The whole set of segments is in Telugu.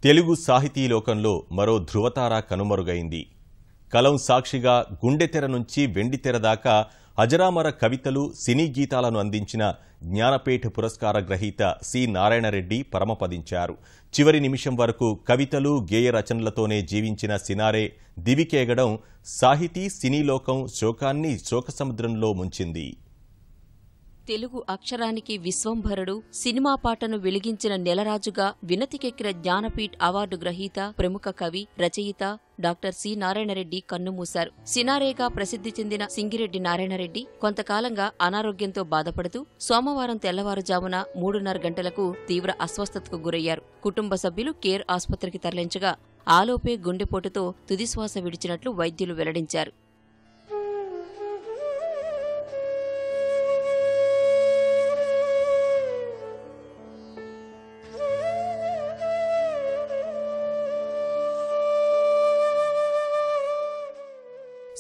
తెలుగు సాహితీ లోకంలో మరో ధృవతార కనుమరుగైంది. కలం సాక్షిగా గుండెతెర నుంచి వెండితెర దాకా అజరామర కవితలు, సినీ గీతాలను అందించిన జ్ఞానపీఠ పురస్కార గ్రహీత సి నారాయణరెడ్డి పరమపదించారు. చివరి నిమిషం వరకు కవితలు, గేయ రచనలతోనే జీవించిన సినారే దివికేగడం సాహితీ, సినీ లోకం శోకాన్ని శోకసముద్రంలో ముంచింది. తెలుగు అక్షరానికి విశ్వంభరుడు, సినిమా పాటను వెలిగించిన నెలరాజుగా వినతికెక్కిన జ్ఞానపీఠ్ అవార్డు గ్రహీత, ప్రముఖ కవి, రచయిత డాక్టర్ సి నారాయణరెడ్డి కన్నుమూశారు. సినారేగా ప్రసిద్ధి చెందిన సింగిరెడ్డి నారాయణరెడ్డి కొంతకాలంగా అనారోగ్యంతో బాధపడుతూ సోమవారం తెల్లవారుజామున 3:30 గంటలకు తీవ్ర అస్వస్థతకు గురయ్యారు. కుటుంబ సభ్యులు కేర్ ఆసుపత్రికి తరలించగా ఆలోపే గుండెపోటుతో తుదిశ్వాస విడిచినట్లు వైద్యులు వెల్లడించారు.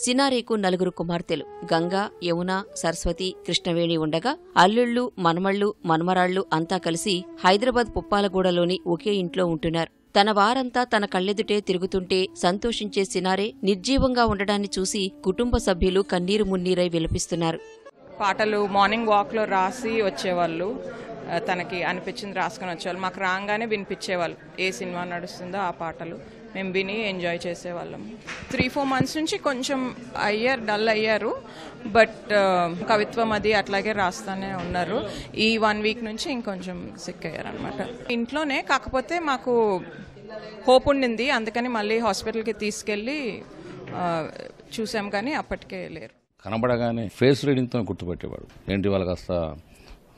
సినారేకు 4 కుమార్తెలు గంగా, యమున, సరస్వతి, కృష్ణవేణి ఉండగా అల్లుళ్లు, మనమళ్లు, మన్మరాళ్లు అంతా కలిసి హైదరాబాద్ పుప్పాలగూడలోని ఒకే ఇంట్లో ఉంటున్నారు. తన వారంతా తన కళ్ళెదుటే తిరుగుతుంటే సంతోషించే సినారే నిర్జీవంగా ఉండడాన్ని చూసి కుటుంబ సభ్యులు కన్నీరు మున్నీరై విలపిస్తున్నారు. పాటలు మార్నింగ్ వాక్లో రాసి వచ్చేవాళ్ళు, తనకి అనిపించింది రాసుకొని వచ్చేవాళ్ళు. మాకు రాగానే వినిపించేవాళ్ళు, ఏ సినిమా నడుస్తుందో ఆ పాటలు మేము విని ఎంజాయ్ చేసేవాళ్ళం. 3-4 మంత్స్ నుంచి కొంచెం డల్ అయ్యారు. బట్ కవిత్వం అది అట్లాగే రాస్తూనే ఉన్నారు. ఈ 1 వీక్ నుంచి ఇంకొంచెం సిక్ అయ్యారు అనమాట. ఇంట్లోనే, కాకపోతే మాకు హోప్ ఉండింది, అందుకని మళ్ళీ హాస్పిటల్కి తీసుకెళ్ళి చూసాం, కానీ అప్పటికే లేరు. కనబడగానే ఫేస్ రీడింగ్తో గుర్తుపెట్టేవాడు. ఏంటి వాళ్ళు కాస్త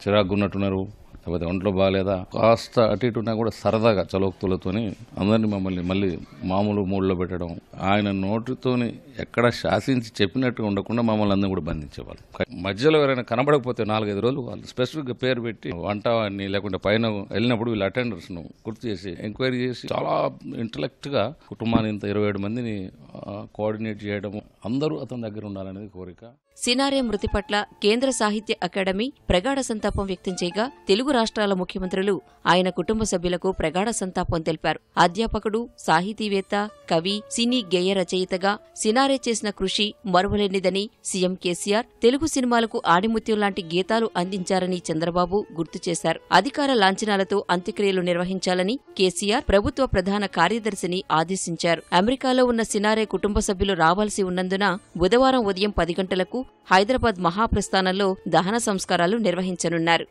చిరాకున్నట్టున్నారు, లేకపోతే ఒంట్లో బాగాలేదా, కాస్త అటు ఇటు ఉన్నా కూడా సరదాగా చలోక్తులతోని అందరినీ మళ్ళీ మామూలు మూడ్లో పెట్టడం. ఆయన నోటితోని ఎక్కడ శాసించి చెప్పినట్టుగా ఉండకుండా మమ్మల్ని అందరినీ కూడా బంధించేవాళ్ళు. మధ్యలో ఎవరైనా కనబడకపోతే 4-5 రోజులు వాళ్ళు స్పెసిఫిక్గా పేరు పెట్టి వంట అని లేకుంటే పైన వెళ్ళినప్పుడు వీళ్ళ అటెండర్స్ను గుర్తు చేసి ఎంక్వైరీ చేసి చాలా ఇంటలెక్ట్గా కుటుంబాన్ని ఇంత 27 మందిని కోఆర్డినేట్ చేయడం, అందరూ అతని దగ్గర ఉండాలనేది కోరిక. సినారే మృతి పట్ల కేంద్ర సాహిత్య అకాడమీ ప్రగాఢ సంతాపం వ్యక్తం చేయగా తెలుగు రాష్ట్రాల ముఖ్యమంత్రులు ఆయన కుటుంబ సభ్యులకు ప్రగాఢ సంతాపం తెలిపారు. అధ్యాపకుడు, సాహితీవేత్త, కవి, సినీ గేయ రచయితగా సినారే చేసిన కృషి మరువలేనిదని సీఎం కేసీఆర్ తెలుగు సినిమాలకు ఆణిముత్యం లాంటి గీతాలు అందించారని చంద్రబాబు గుర్తు చేశారు. అధికార లాంఛనాలతో అంత్యక్రియలు నిర్వహించాలని కేసీఆర్ ప్రభుత్వ ప్రధాన కార్యదర్శిని ఆదేశించారు. అమెరికాలో ఉన్న సినారే కుటుంబ సభ్యులు రావాల్సి ఉన్నందున బుధవారం ఉదయం 10 గంటలకు హైదరాబాద్ మహాప్రస్థానంలో దహన సంస్కారాలు నిర్వహించనున్నారు.